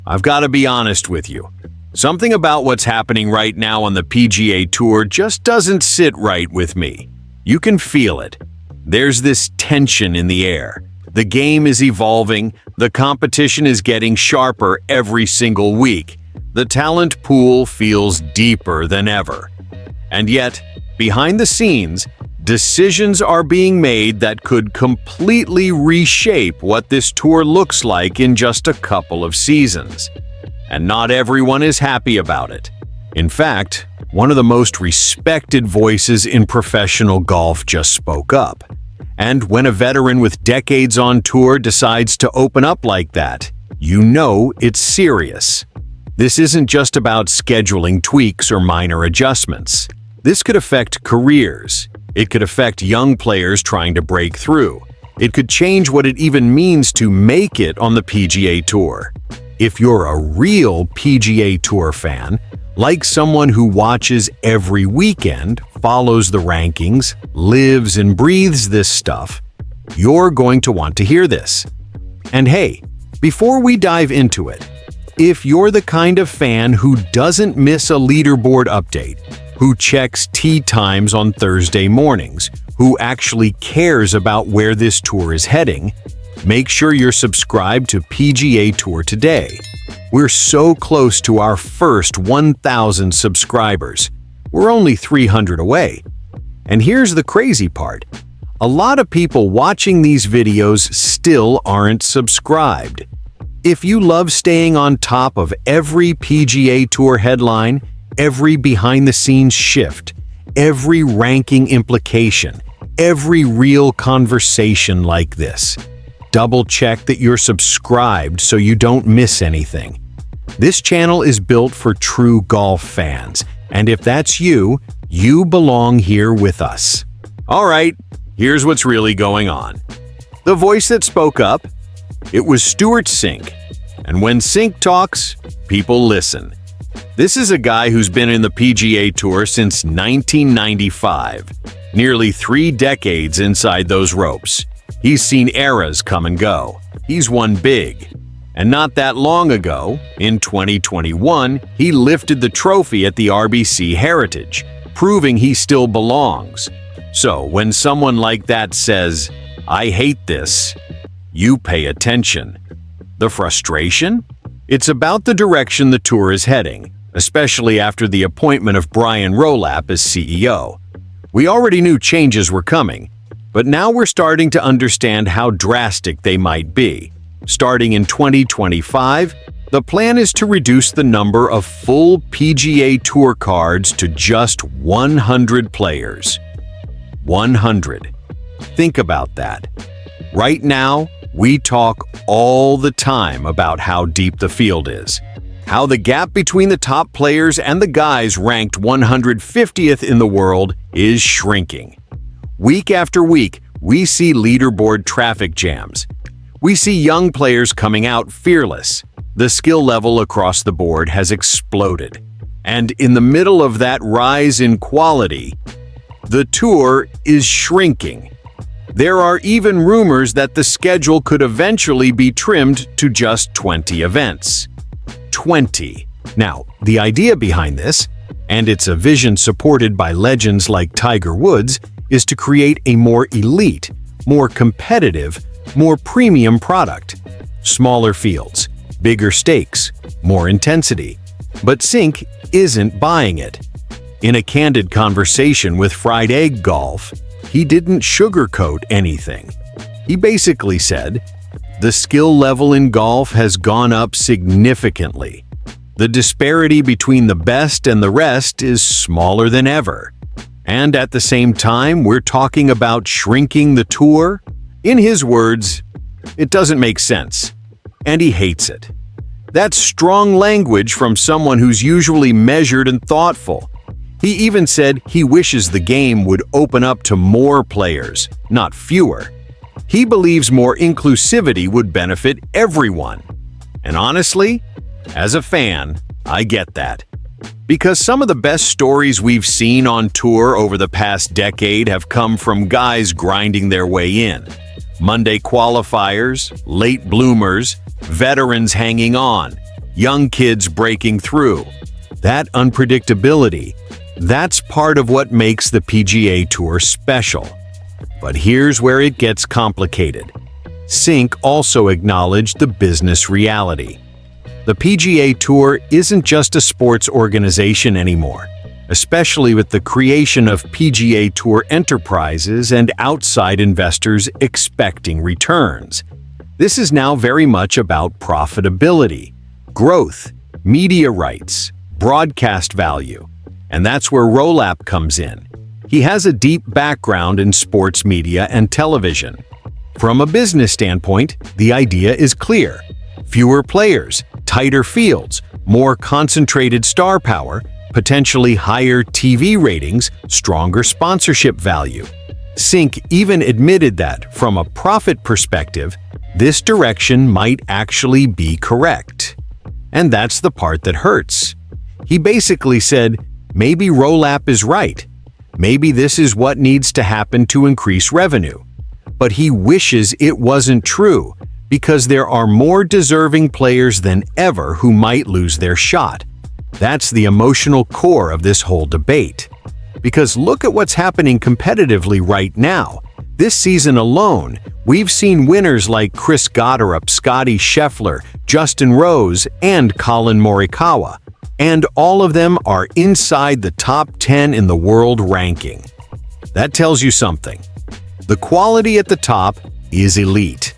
I've got to be honest with you. Something about what's happening right now on the PGA Tour just doesn't sit right with me. You can feel it. There's this tension in the air. The game is evolving, the competition is getting sharper every single week. The talent pool feels deeper than ever. And yet, behind the scenes, decisions are being made that could completely reshape what this tour looks like in just a couple of seasons. And not everyone is happy about it. In fact, one of the most respected voices in professional golf just spoke up. And when a veteran with decades on tour decides to open up like that, you know it's serious. This isn't just about scheduling tweaks or minor adjustments. This could affect careers. It could affect young players trying to break through. It could change what it even means to make it on the PGA Tour. If you're a real PGA Tour fan, like someone who watches every weekend, follows the rankings, lives and breathes this stuff, you're going to want to hear this. And hey, before we dive into it, if you're the kind of fan who doesn't miss a leaderboard update, who checks tee times on Thursday mornings, who actually cares about where this tour is heading, make sure you're subscribed to PGA Tour Today. We're so close to our first 1,000 subscribers. We're only 300 away. And here's the crazy part. A lot of people watching these videos still aren't subscribed. If you love staying on top of every PGA Tour headline, every behind-the-scenes shift, every ranking implication, every real conversation like this, double-check that you're subscribed so you don't miss anything. This channel is built for true golf fans, and if that's you, you belong here with us. All right, here's what's really going on. The voice that spoke up, it was Stewart Cink. And when Cink talks, people listen. This is a guy who's been in the PGA Tour since 1995, nearly 3 decades inside those ropes. He's seen eras come and go. He's won big. And not that long ago, in 2021, he lifted the trophy at the RBC Heritage, proving he still belongs. So when someone like that says, "I hate this," you pay attention. The frustration? It's about the direction the tour is heading, especially after the appointment of Brian Rowlap as CEO. We already knew changes were coming, but now we're starting to understand how drastic they might be. Starting in 2025, the plan is to reduce the number of full PGA Tour cards to just 100 players. 100. Think about that. Right now, we talk all the time about how deep the field is, how the gap between the top players and the guys ranked 150th in the world is shrinking. Week after week, we see leaderboard traffic jams. We see young players coming out fearless. The skill level across the board has exploded. And in the middle of that rise in quality, the tour is shrinking. There are even rumors that the schedule could eventually be trimmed to just 20 events. 20. Now, the idea behind this, and it's a vision supported by legends like Tiger Woods, is to create a more elite, more competitive, more premium product. Smaller fields, bigger stakes, more intensity. But Cink isn't buying it. In a candid conversation with Fried Egg Golf, he didn't sugarcoat anything. He basically said, "The skill level in golf has gone up significantly. The disparity between the best and the rest is smaller than ever. And at the same time, we're talking about shrinking the tour?" In his words, it doesn't make sense, and he hates it. That's strong language from someone who's usually measured and thoughtful. He even said he wishes the game would open up to more players, not fewer. He believes more inclusivity would benefit everyone. And honestly, as a fan, I get that. Because some of the best stories we've seen on tour over the past decade have come from guys grinding their way in. Monday qualifiers, late bloomers, veterans hanging on. young kids breaking through. That unpredictability, that's part of what makes the PGA Tour special. But here's where it gets complicated. Cink also acknowledged the business reality. The PGA Tour isn't just a sports organization anymore, especially with the creation of PGA Tour enterprises and outside investors expecting returns. This is now very much about profitability, growth, media rights, broadcast value, and that's where Rolap comes in. He has a deep background in sports media and television. From a business standpoint, the idea is clear. Fewer players, tighter fields, more concentrated star power, potentially higher TV ratings, stronger sponsorship value. Cink even admitted that, from a profit perspective, this direction might actually be correct. And that's the part that hurts. He basically said, maybe Rolap is right. Maybe this is what needs to happen to increase revenue. But he wishes it wasn't true, because there are more deserving players than ever who might lose their shot. That's the emotional core of this whole debate. Because look at what's happening competitively right now. This season alone, we've seen winners like Chris Gotterup, Scotty Scheffler, Justin Rose, and Colin Morikawa. And all of them are inside the top 10 in the world ranking. That tells you something. The quality at the top is elite.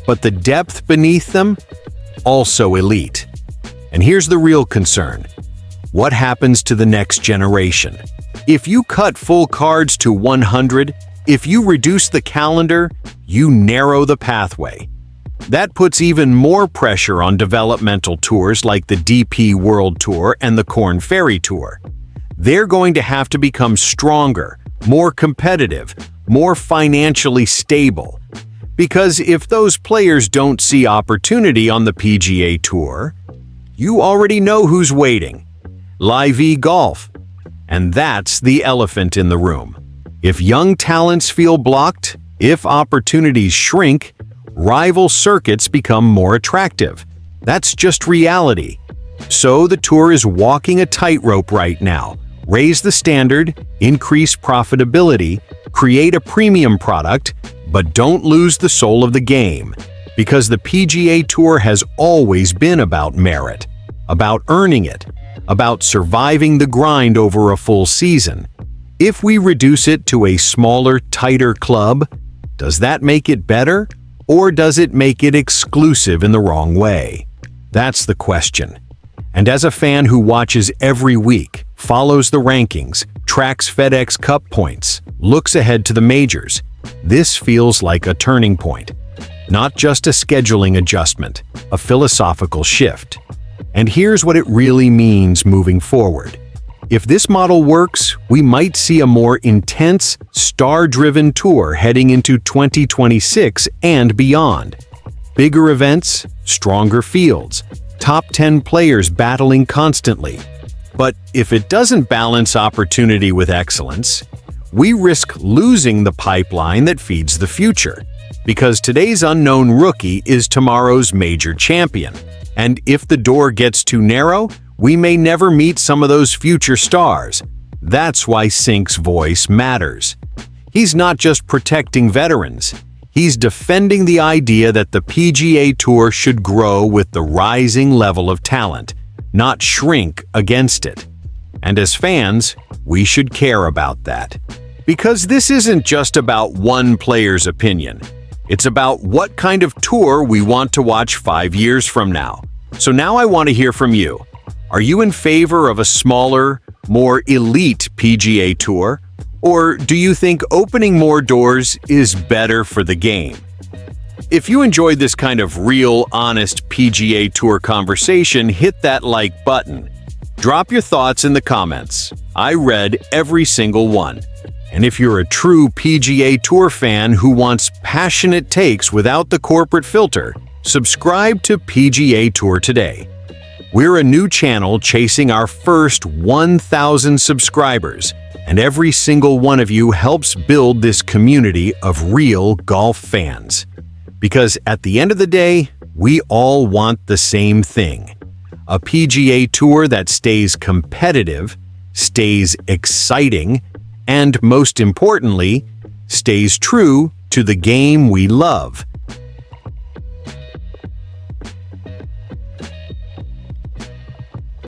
But the depth beneath them, also elite. And here's the real concern. What happens to the next generation? If you cut full cards to 100, if you reduce the calendar, you narrow the pathway. That puts even more pressure on developmental tours like the DP World Tour and the Korn Ferry Tour. They're going to have to become stronger, more competitive, more financially stable. Because if those players don't see opportunity on the PGA Tour, you already know who's waiting. Live golf. And that's the elephant in the room. If young talents feel blocked, if opportunities shrink, rival circuits become more attractive. That's just reality. So the tour is walking a tightrope right now. Raise the standard, increase profitability, create a premium product, but don't lose the soul of the game. Because the PGA Tour has always been about merit, about earning it, about surviving the grind over a full season. If we reduce it to a smaller, tighter club, does that make it better? Or does it make it exclusive in the wrong way? That's the question. And as a fan who watches every week, follows the rankings, tracks FedEx Cup points, looks ahead to the majors, this feels like a turning point. Not just a scheduling adjustment, a philosophical shift. And here's what it really means moving forward. If this model works, we might see a more intense, star-driven tour heading into 2026 and beyond. Bigger events, stronger fields, top 10 players battling constantly. But if it doesn't balance opportunity with excellence, we risk losing the pipeline that feeds the future. Because today's unknown rookie is tomorrow's major champion. And if the door gets too narrow, we may never meet some of those future stars. That's why Cink's voice matters. He's not just protecting veterans. He's defending the idea that the PGA Tour should grow with the rising level of talent, not shrink against it. And as fans, we should care about that. Because this isn't just about one player's opinion. It's about what kind of tour we want to watch 5 years from now. So now I want to hear from you. Are you in favor of a smaller, more elite PGA Tour? Or do you think opening more doors is better for the game? If you enjoyed this kind of real, honest PGA Tour conversation, hit that like button. Drop your thoughts in the comments. I read every single one. And if you're a true PGA Tour fan who wants passionate takes without the corporate filter, subscribe to PGA Tour Today. We're a new channel chasing our first 1,000 subscribers, and every single one of you helps build this community of real golf fans. Because at the end of the day, we all want the same thing: A PGA Tour that stays competitive, stays exciting, and most importantly, stays true to the game we love.